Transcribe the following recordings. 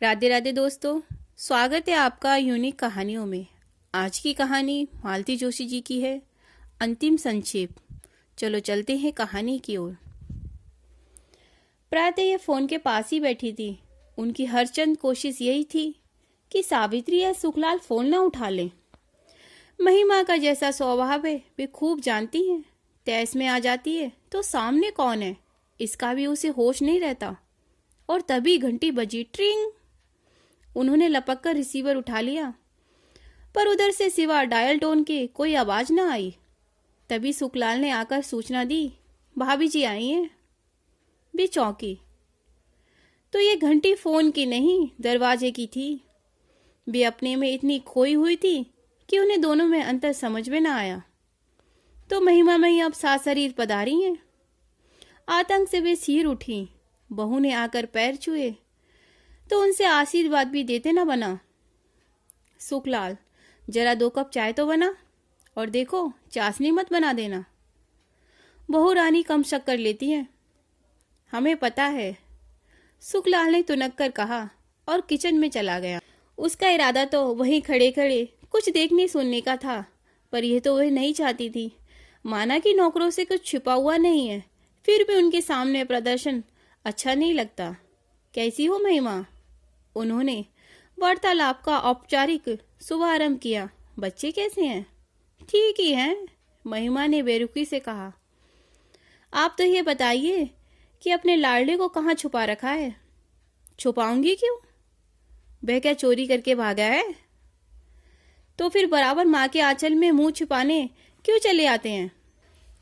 राधे राधे दोस्तों, स्वागत है आपका यूनिक कहानियों में। आज की कहानी मालती जोशी जी की है, अंतिम संक्षेप। चलो चलते हैं कहानी की ओर। प्रातः ये फोन के पास ही बैठी थी। उनकी हर चंद कोशिश यही थी कि सावित्री या सुखलाल फोन ना उठा लें। महिमा का जैसा स्वभाव है वे खूब जानती हैं। तैस में आ जाती है तो सामने कौन है इसका भी उसे होश नहीं रहता। और तभी घंटी बजी, ट्रिंग। उन्होंने लपक कर रिसीवर उठा लिया, पर उधर से सिवा डायल टोन के कोई आवाज न आई। तभी सुखलाल ने आकर सूचना दी, भाभी जी आई हैं। वे चौंकी तो ये घंटी फोन की नहीं, दरवाजे की थी। वे अपने में इतनी खोई हुई थी कि उन्हें दोनों में अंतर समझ में न आया। तो महिमा में ही अब सासरीर पधारी हैं। आतंक से वे सिर उठी। बहू ने आकर पैर छुए तो उनसे आशीर्वाद भी देते न बना। सुखलाल, जरा 2 कप चाय तो बना, और देखो चाशनी मत बना देना। बहू रानी कम शक्कर लेती है। हमें पता है, सुखलाल ने तुनक कर कहा और किचन में चला गया। उसका इरादा तो वहीं खड़े खड़े कुछ देखने सुनने का था, पर यह तो वह नहीं चाहती थी। माना कि नौकरों से कुछ छिपा हुआ नहीं है, फिर भी उनके सामने प्रदर्शन अच्छा नहीं लगता। कैसी हो महिमा? उन्होंने वार्तालाप का औपचारिक शुभारंभ किया। बच्चे कैसे हैं? ठीक ही हैं, महिमा ने बेरुखी से कहा। आप तो ये बताइए कि अपने लाडले को कहाँ छुपा रखा है? छुपाऊंगी क्यों? वह क्या चोरी करके भागा है? तो फिर बराबर माँ के आंचल में मुंह छुपाने क्यों चले आते हैं?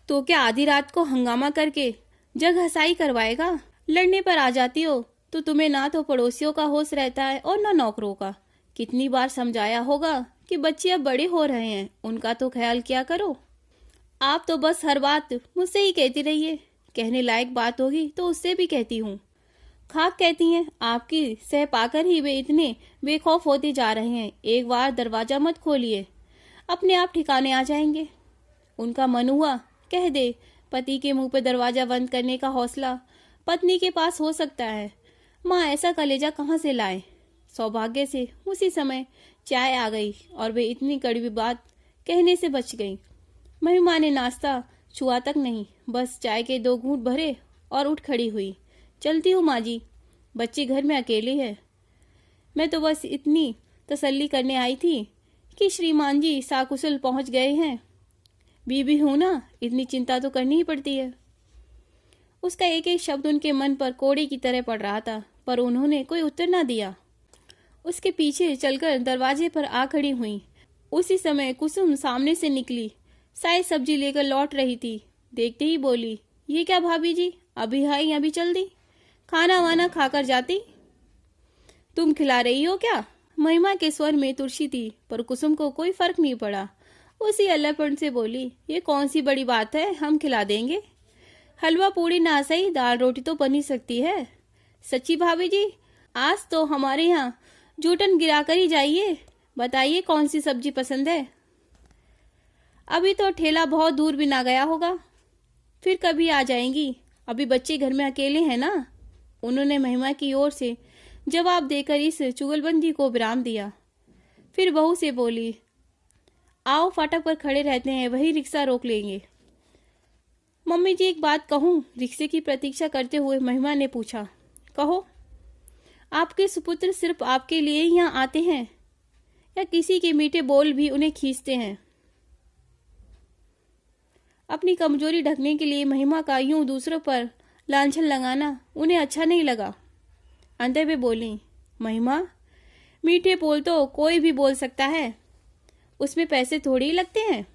तो क्या आधी रात को हंगामा करके जग हंसाई करवाएगा? लड़ने पर आ जाती हो तो तुम्हें ना तो पड़ोसियों का होश रहता है और ना नौकरों का। कितनी बार समझाया होगा कि बच्चे अब बड़े हो रहे हैं, उनका तो ख्याल किया करो। आप तो बस हर बात मुझसे ही कहती रहिए। कहने लायक बात होगी तो उससे भी कहती हूँ। खाक कहती हैं, आपकी सह पाकर ही वे इतने बेखौफ होते जा रहे हैं। एक बार दरवाजा मत खोलिए, अपने आप ठिकाने आ जाएंगे। उनका मन हुआ कह दे, पति के मुंह पर दरवाजा बंद करने का हौसला पत्नी के पास हो सकता है, माँ ऐसा कलेजा कहाँ से लाए। सौभाग्य से उसी समय चाय आ गई और वे इतनी कड़वी बात कहने से बच गई। महिमा ने नाश्ता छुआ तक नहीं, बस चाय के 2 घूंट भरे और उठ खड़ी हुई। चलती हूँ माँ जी, बच्ची घर में अकेली है। मैं तो बस इतनी तसल्ली करने आई थी कि श्रीमान जी साकुशल पहुंच गए हैं। बीबी हूं ना, इतनी चिंता तो करनी ही पड़ती है। उसका एक एक शब्द उनके मन पर कोड़े की तरह पड़ रहा था, पर उन्होंने कोई उत्तर ना दिया। उसके पीछे चलकर दरवाजे पर आ खड़ी हुई। उसी समय कुसुम सामने से निकली, शायद सब्जी लेकर लौट रही थी। देखते ही बोली, ये क्या भाभी जी, अभी आई अभी चल दी? खाना वाना खाकर जाती। तुम खिला रही हो क्या? महिमा के स्वर में तुलसी थी, पर कुसुम को कोई फर्क नहीं पड़ा। उसी अल्लाहपन से बोली, ये कौन सी बड़ी बात है, हम खिला देंगे। हलवा पूड़ी ना सही, दाल रोटी तो बनी सकती है। सच्ची भाभी जी, आज तो हमारे यहाँ जूठन गिरा कर ही जाइए। बताइए कौन सी सब्जी पसंद है। अभी तो ठेला बहुत दूर भी ना गया होगा, फिर कभी आ जाएंगी। अभी बच्चे घर में अकेले हैं ना। उन्होंने महिमा की ओर से जवाब देकर इस चुगलबंदी को विराम दिया। फिर बहू से बोली, आओ फाटक पर खड़े रहते हैं, वही रिक्शा रोक लेंगे। मम्मी जी एक बात कहूँ? रिक्शे की प्रतीक्षा करते हुए महिमा ने पूछा। कहो। आपके सुपुत्र सिर्फ आपके लिए ही यहाँ आते हैं या किसी के मीठे बोल भी उन्हें खींचते हैं? अपनी कमजोरी ढकने के लिए महिमा का यूं दूसरों पर लांछन लगाना उन्हें अच्छा नहीं लगा। अंत में बोली, महिमा, मीठे बोल तो कोई भी बोल सकता है, उसमें पैसे थोड़ी ही लगते हैं।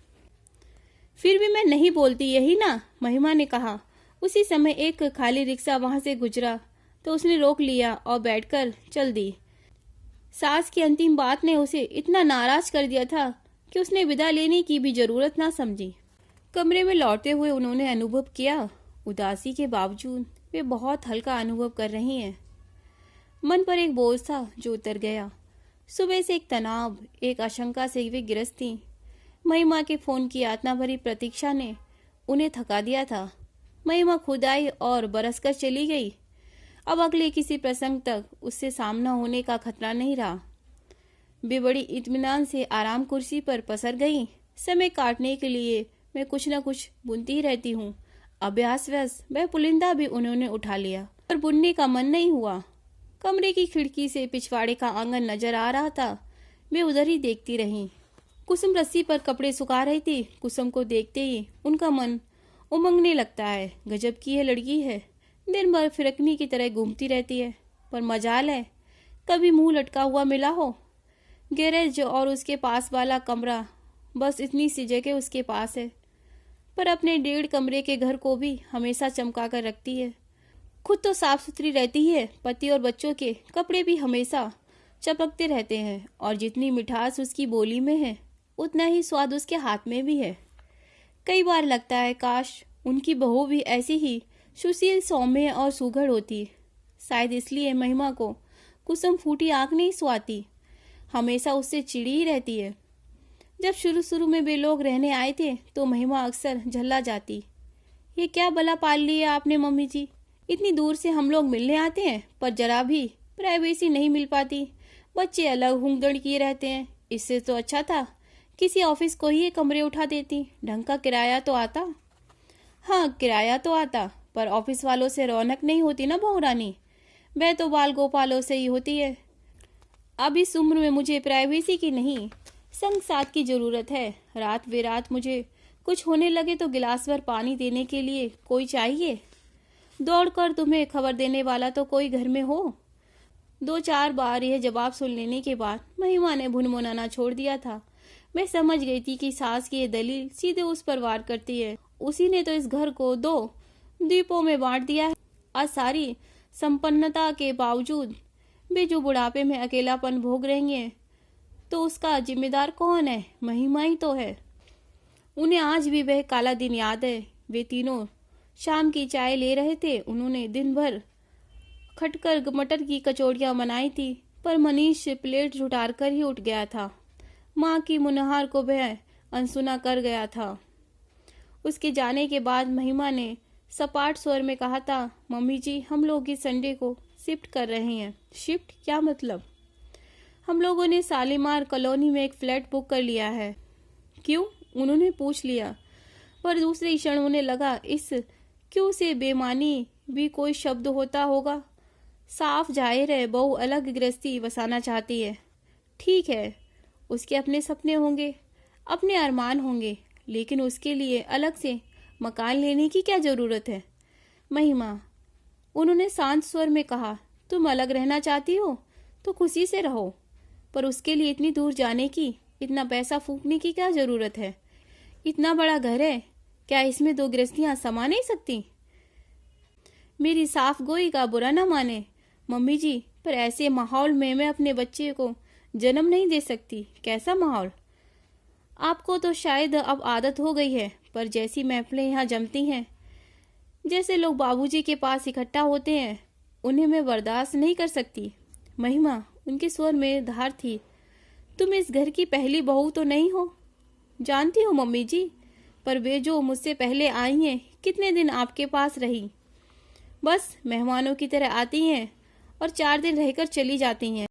फिर भी मैं नहीं बोलती, यही ना, महिमा ने कहा। उसी समय एक खाली रिक्शा वहां से गुजरा तो उसने रोक लिया और बैठकर चल दी। सास की अंतिम बात ने उसे इतना नाराज कर दिया था कि उसने विदा लेने की भी जरूरत ना समझी। कमरे में लौटते हुए उन्होंने अनुभव किया, उदासी के बावजूद वे बहुत हल्का अनुभव कर रही हैं। मन पर एक बोझ था जो उतर गया। सुबह से एक तनाव, एक आशंका से वे गिरफ्त थी। महिमा के फोन की यातना भरी प्रतीक्षा ने उन्हें थका दिया था। महिमा खुद आई और बरसकर चली गई। अब अगले किसी प्रसंग तक उससे सामना होने का खतरा नहीं रहा। वे बड़ी इत्मीनान से आराम कुर्सी पर पसर गई। समय काटने के लिए मैं कुछ न कुछ बुनती रहती हूँ। अभ्यासवश वह पुलिंदा भी उन्होंने उठा लिया, पर बुनने का मन नहीं हुआ। कमरे की खिड़की से पिछवाड़े का आंगन नजर आ रहा था। वे उधर ही देखती रहीं। कुसुम रस्सी पर कपड़े सुखा रही थी। कुसुम को देखते ही उनका मन उमंगने लगता है। गजब की यह लड़की है, दिन भर फिरकनी की तरह घूमती रहती है, पर मजाल है कभी मुंह लटका हुआ मिला हो। गैरेज और उसके पास वाला कमरा, बस इतनी सी जगह उसके पास है, पर अपने 1.5 कमरे के घर को भी हमेशा चमका कर रखती है। खुद तो साफ सुथरी रहती है, पति और बच्चों के कपड़े भी हमेशा चमकते रहते हैं, और जितनी मिठास उसकी बोली में है उतना ही स्वाद उसके हाथ में भी है। कई बार लगता है काश उनकी बहू भी ऐसी ही सुशील, सौम्य और सुघड़ होती। शायद इसलिए महिमा को कुसुम फूटी आंख नहीं सुहाती, हमेशा उससे चिड़ी ही रहती है। जब शुरू शुरू में वे लोग रहने आए थे तो महिमा अक्सर झल्ला जाती। ये क्या भला पाल लिया आपने मम्मी जी, इतनी दूर से हम लोग मिलने आते हैं पर जरा भी प्राइवेसी नहीं मिल पाती, बच्चे अलग हुंगदड़ किए रहते हैं। इससे तो अच्छा था किसी ऑफिस को ही ये कमरे उठा देती, ढंग का किराया तो आता। हाँ, किराया तो आता, पर ऑफिस वालों से रौनक नहीं होती ना बहू रानी, वह तो बाल गोपालों से ही होती है। अब इस उम्र में मुझे प्राइवेसी की नहीं, संग साथ की जरूरत है। रात बेरात मुझे कुछ होने लगे तो गिलास भर पानी देने के लिए कोई चाहिए, दौड़कर तुम्हें खबर देने वाला तो कोई घर में हो। 2-4 बार यह जवाब सुन लेने के बाद महिमा ने भुनभुनाना छोड़ दिया था। मैं समझ गई थी कि सास की ये दलील सीधे उस पर वार करती है। उसी ने तो इस घर को 2 द्वीपों में बांट दिया है। आज सारी संपन्नता के बावजूद वे जो बुढ़ापे में अकेलापन भोग रही हैं, तो उसका जिम्मेदार कौन है? महिमा ही तो है। उन्हें आज भी वह काला दिन याद है। वे तीनों शाम की चाय ले रहे थे। उन्होंने दिन भर खटकर मटर की कचौड़ियाँ बनाई थी, पर मनीष प्लेट जुटार कर ही उठ गया था। माँ की मुनहार को वह अनसुना कर गया था। उसके जाने के बाद महिमा ने सपाट स्वर में कहा था, मम्मी जी हम लोग इस संडे को शिफ्ट कर रहे हैं। शिफ्ट क्या मतलब? हम लोगों ने शालीमार कॉलोनी में एक फ्लैट बुक कर लिया है। क्यों? उन्होंने पूछ लिया, पर दूसरे क्षण उन्हें लगा इस क्यों से बेमानी भी कोई शब्द होता होगा। साफ जाहिर है बहू अलग गृहस्थी बसाना चाहती है। ठीक है, उसके अपने सपने होंगे, अपने अरमान होंगे, लेकिन उसके लिए अलग से मकान लेने की क्या जरूरत है? महिमा, उन्होंने शांत स्वर में कहा, तुम अलग रहना चाहती हो तो खुशी से रहो, पर उसके लिए इतनी दूर जाने की, इतना पैसा फूकने की क्या जरूरत है? इतना बड़ा घर है, क्या इसमें 2 गृहस्थियां समा नहीं सकती? मेरी साफ गोई का बुरा ना माने मम्मी जी, पर ऐसे माहौल में मैं अपने बच्चे को जन्म नहीं दे सकती। कैसा माहौल? आपको तो शायद अब आदत हो गई है, पर जैसी महफिलें यहाँ जमती हैं, जैसे लोग बाबूजी के पास इकट्ठा होते हैं, उन्हें मैं बर्दाश्त नहीं कर सकती। महिमा, उनके स्वर में धार थी, तुम इस घर की पहली बहू तो नहीं हो? जानती हो मम्मी जी, पर वे जो मुझसे पहले आई हैं कितने दिन आपके पास रही, बस मेहमानों की तरह आती हैं और 4 दिन रहकर चली जाती हैं।